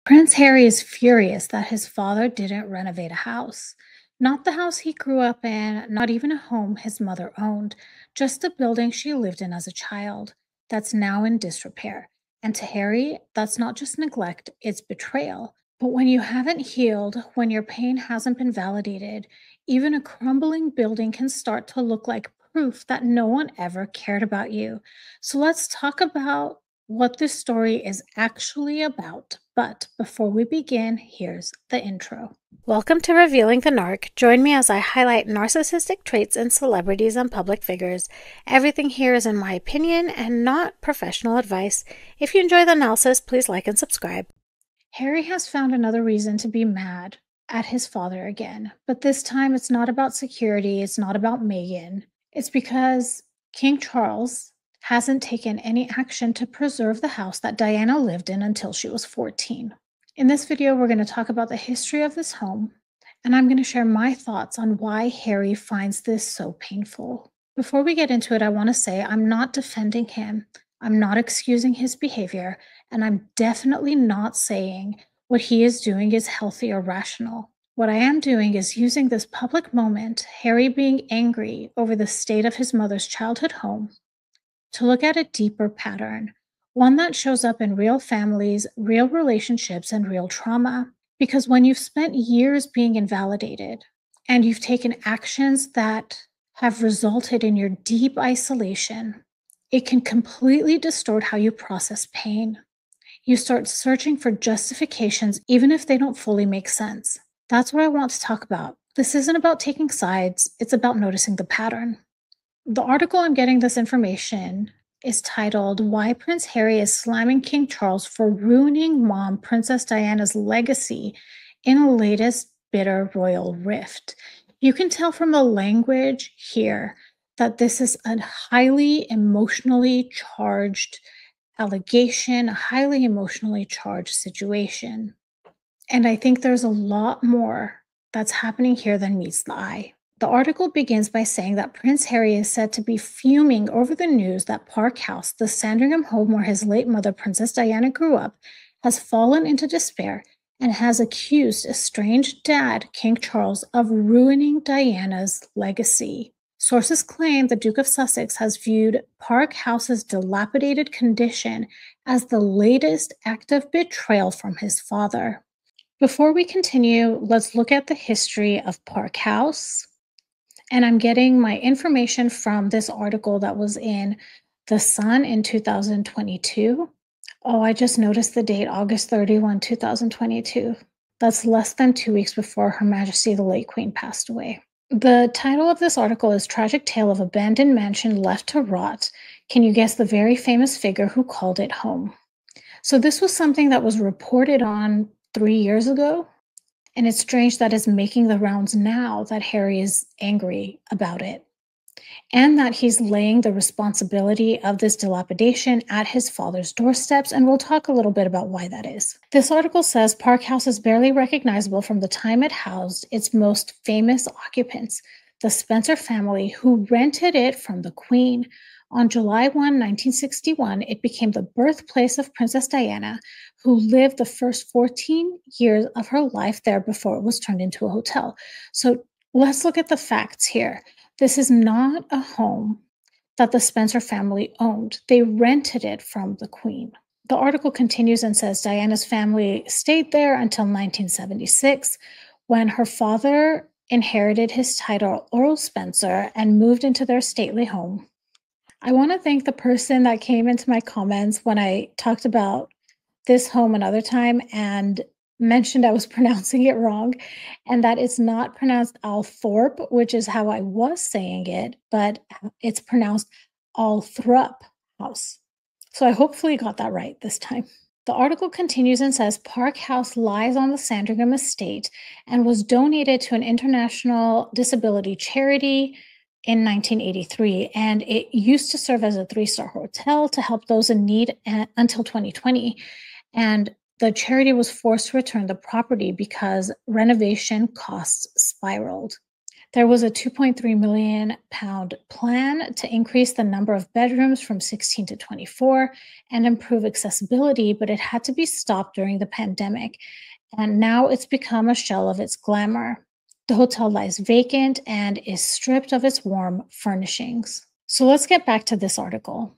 Prince Harry is furious that his father didn't renovate a house. Not the house he grew up in, not even a home his mother owned, just a building she lived in as a child that's now in disrepair. And to Harry, that's not just neglect, it's betrayal. But when you haven't healed, when your pain hasn't been validated, even a crumbling building can start to look like proof that no one ever cared about you. So let's talk about what this story is actually about. But before we begin, here's the intro. Welcome to Revealing the Narc. Join me as I highlight narcissistic traits in celebrities and public figures. Everything here is in my opinion and not professional advice. If you enjoy the analysis, please like and subscribe. Harry has found another reason to be mad at his father again, but this time it's not about security, it's not about Meghan. It's because King Charles hasn't taken any action to preserve the house that Diana lived in until she was 14. In this video, we're going to talk about the history of this home, and I'm going to share my thoughts on why Harry finds this so painful. Before we get into it, I want to say I'm not defending him, I'm not excusing his behavior, and I'm definitely not saying what he is doing is healthy or rational. What I am doing is using this public moment, Harry being angry over the state of his mother's childhood home, to look at a deeper pattern, one that shows up in real families, real relationships, and real trauma. Because when you've spent years being invalidated and you've taken actions that have resulted in your deep isolation, it can completely distort how you process pain. You start searching for justifications, even if they don't fully make sense. That's what I want to talk about. This isn't about taking sides, it's about noticing the pattern. The article I'm getting this information is titled Why Prince Harry is Slamming King Charles for Ruining Mom Princess Diana's Legacy in a Latest Bitter Royal Rift. You can tell from the language here that this is a highly emotionally charged allegation, a highly emotionally charged situation. And I think there's a lot more that's happening here than meets the eye. The article begins by saying that Prince Harry is said to be fuming over the news that Park House, the Sandringham home where his late mother, Princess Diana, grew up, has fallen into despair and has accused estranged dad, King Charles, of ruining Diana's legacy. Sources claim the Duke of Sussex has viewed Park House's dilapidated condition as the latest act of betrayal from his father. Before we continue, let's look at the history of Park House. And I'm getting my information from this article that was in The Sun in 2022. Oh, I just noticed the date, August 31, 2022. That's less than 2 weeks before Her Majesty the late Queen passed away. The title of this article is Tragic Tale of Abandoned Mansion Left to Rot. Can you guess the very famous figure who called it home? So this was something that was reported on 3 years ago. And it's strange that it's making the rounds now that Harry is angry about it, and that he's laying the responsibility of this dilapidation at his father's doorsteps, and we'll talk a little bit about why that is. This article says Park House is barely recognizable from the time it housed its most famous occupants, the Spencer family, who rented it from the Queen. On July 1, 1961, it became the birthplace of Princess Diana, who lived the first 14 years of her life there before it was turned into a hotel. So let's look at the facts here. This is not a home that the Spencer family owned. They rented it from the Queen. The article continues and says Diana's family stayed there until 1976, when her father inherited his title, Earl Spencer, and moved into their stately home. I want to thank the person that came into my comments when I talked about this home another time and mentioned I was pronouncing it wrong, and that it's not pronounced Althorpe, which is how I was saying it, but it's pronounced Althrup House. So I hopefully got that right this time. The article continues and says Park House lies on the Sandringham estate and was donated to an international disability charity in 1983, and it used to serve as a 3-star hotel to help those in need until 2020. And the charity was forced to return the property because renovation costs spiraled. There was a 2.3 million pound plan to increase the number of bedrooms from 16 to 24 and improve accessibility, but it had to be stopped during the pandemic. And now it's become a shell of its glamour. The hotel lies vacant and is stripped of its warm furnishings. So let's get back to this article.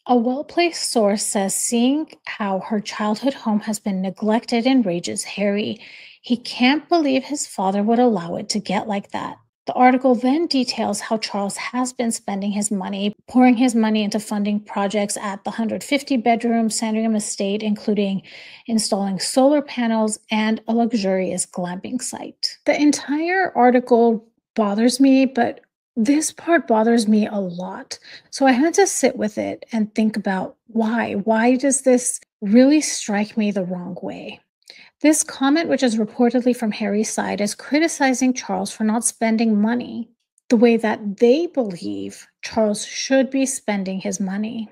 A well placed source says seeing how her childhood home has been neglected enrages Harry. He can't believe his father would allow it to get like that. The article then details how Charles has been spending his money, pouring his money into funding projects at the 150-bedroom Sandringham estate, including installing solar panels and a luxurious glamping site. The entire article bothers me, but this part bothers me a lot. So I had to sit with it and think about why. Why does this really strike me the wrong way? This comment, which is reportedly from Harry's side, is criticizing Charles for not spending money the way that they believe Charles should be spending his money.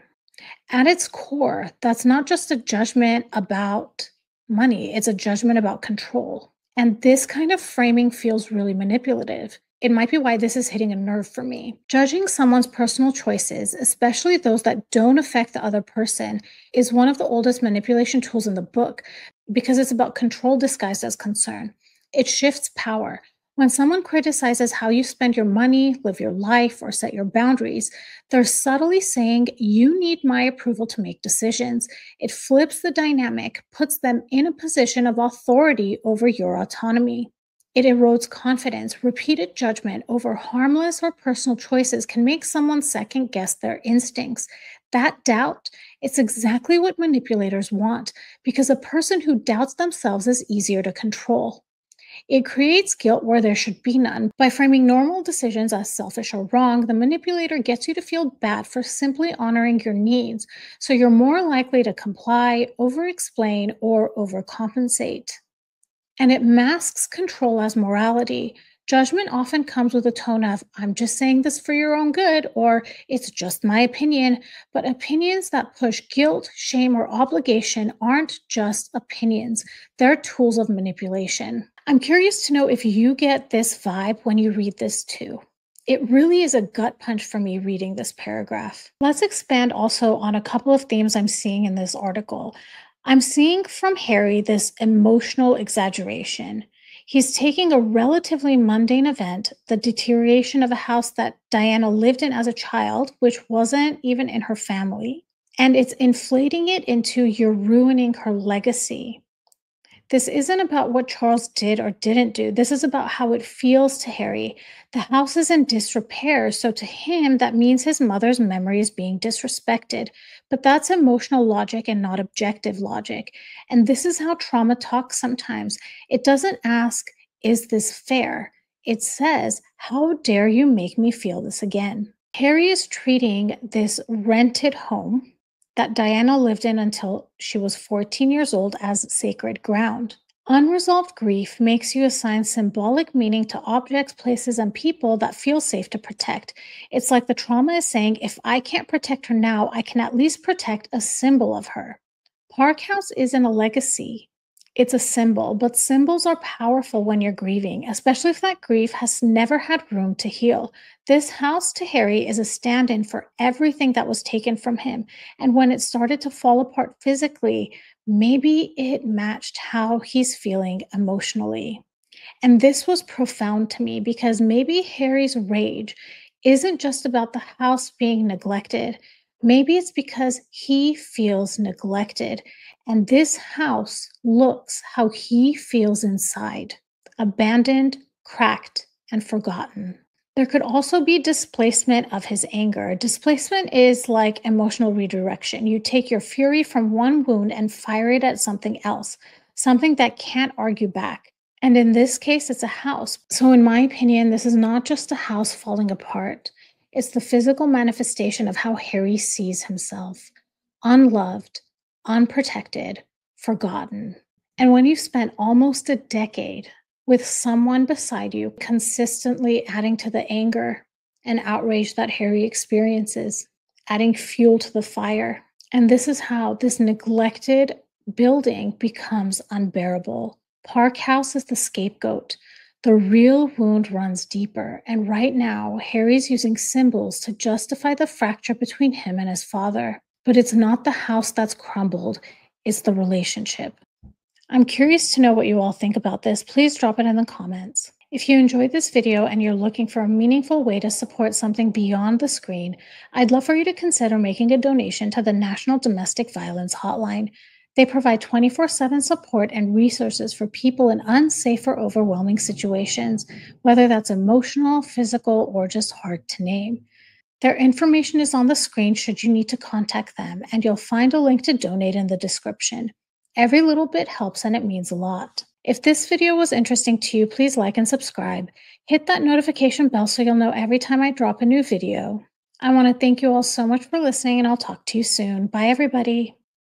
At its core, that's not just a judgment about money, it's a judgment about control. And this kind of framing feels really manipulative. It might be why this is hitting a nerve for me. Judging someone's personal choices, especially those that don't affect the other person, is one of the oldest manipulation tools in the book because it's about control disguised as concern. It shifts power. When someone criticizes how you spend your money, live your life, or set your boundaries, they're subtly saying, you need my approval to make decisions. It flips the dynamic, puts them in a position of authority over your autonomy. It erodes confidence. Repeated judgment over harmless or personal choices can make someone second guess their instincts. That doubt, it's exactly what manipulators want, because a person who doubts themselves is easier to control. It creates guilt where there should be none. By framing normal decisions as selfish or wrong, the manipulator gets you to feel bad for simply honoring your needs, so you're more likely to comply, over explain, or overcompensate. And it masks control as morality. Judgment often comes with a tone of, I'm just saying this for your own good, or it's just my opinion. But opinions that push guilt, shame, or obligation aren't just opinions, they're tools of manipulation. I'm curious to know if you get this vibe when you read this too. It really is a gut punch for me reading this paragraph. Let's expand also on a couple of themes I'm seeing in this article. I'm seeing from Harry this emotional exaggeration. He's taking a relatively mundane event, the deterioration of a house that Diana lived in as a child, which wasn't even in her family, and it's inflating it into you're ruining her legacy. This isn't about what Charles did or didn't do. This is about how it feels to Harry. The house is in disrepair, so to him, that means his mother's memory is being disrespected. But that's emotional logic and not objective logic. And this is how trauma talks sometimes. It doesn't ask, is this fair? It says, how dare you make me feel this again? Harry is treating this rented home that Diana lived in until she was 14 years old as sacred ground. Unresolved grief makes you assign symbolic meaning to objects, places, and people that feel safe to protect. It's like the trauma is saying, if I can't protect her now, I can at least protect a symbol of her. Park House isn't a legacy. It's a symbol, but symbols are powerful when you're grieving, especially if that grief has never had room to heal. This house to Harry is a stand in for everything that was taken from him. And when it started to fall apart physically, maybe it matched how he's feeling emotionally. And this was profound to me because maybe Harry's rage isn't just about the house being neglected. Maybe it's because he feels neglected. And this house looks how he feels inside, abandoned, cracked, and forgotten. There could also be displacement of his anger. Displacement is like emotional redirection. You take your fury from one wound and fire it at something else, something that can't argue back. And in this case, it's a house. So, in my opinion, this is not just a house falling apart, it's the physical manifestation of how Harry sees himself: unloved, unprotected, forgotten. And when you've spent almost a decade with someone beside you, consistently adding to the anger and outrage that Harry experiences, adding fuel to the fire. And this is how this neglected building becomes unbearable. Park House is the scapegoat, The real wound runs deeper, and right now, Harry's using symbols to justify the fracture between him and his father. But it's not the house that's crumbled, it's the relationship. I'm curious to know what you all think about this. Please drop it in the comments. If you enjoyed this video and you're looking for a meaningful way to support something beyond the screen, I'd love for you to consider making a donation to the National Domestic Violence Hotline. They provide 24/7 support and resources for people in unsafe or overwhelming situations, whether that's emotional, physical, or just hard to name. Their information is on the screen should you need to contact them, and you'll find a link to donate in the description. Every little bit helps and it means a lot. If this video was interesting to you, please like and subscribe. Hit that notification bell so you'll know every time I drop a new video. I want to thank you all so much for listening, and I'll talk to you soon. Bye, everybody.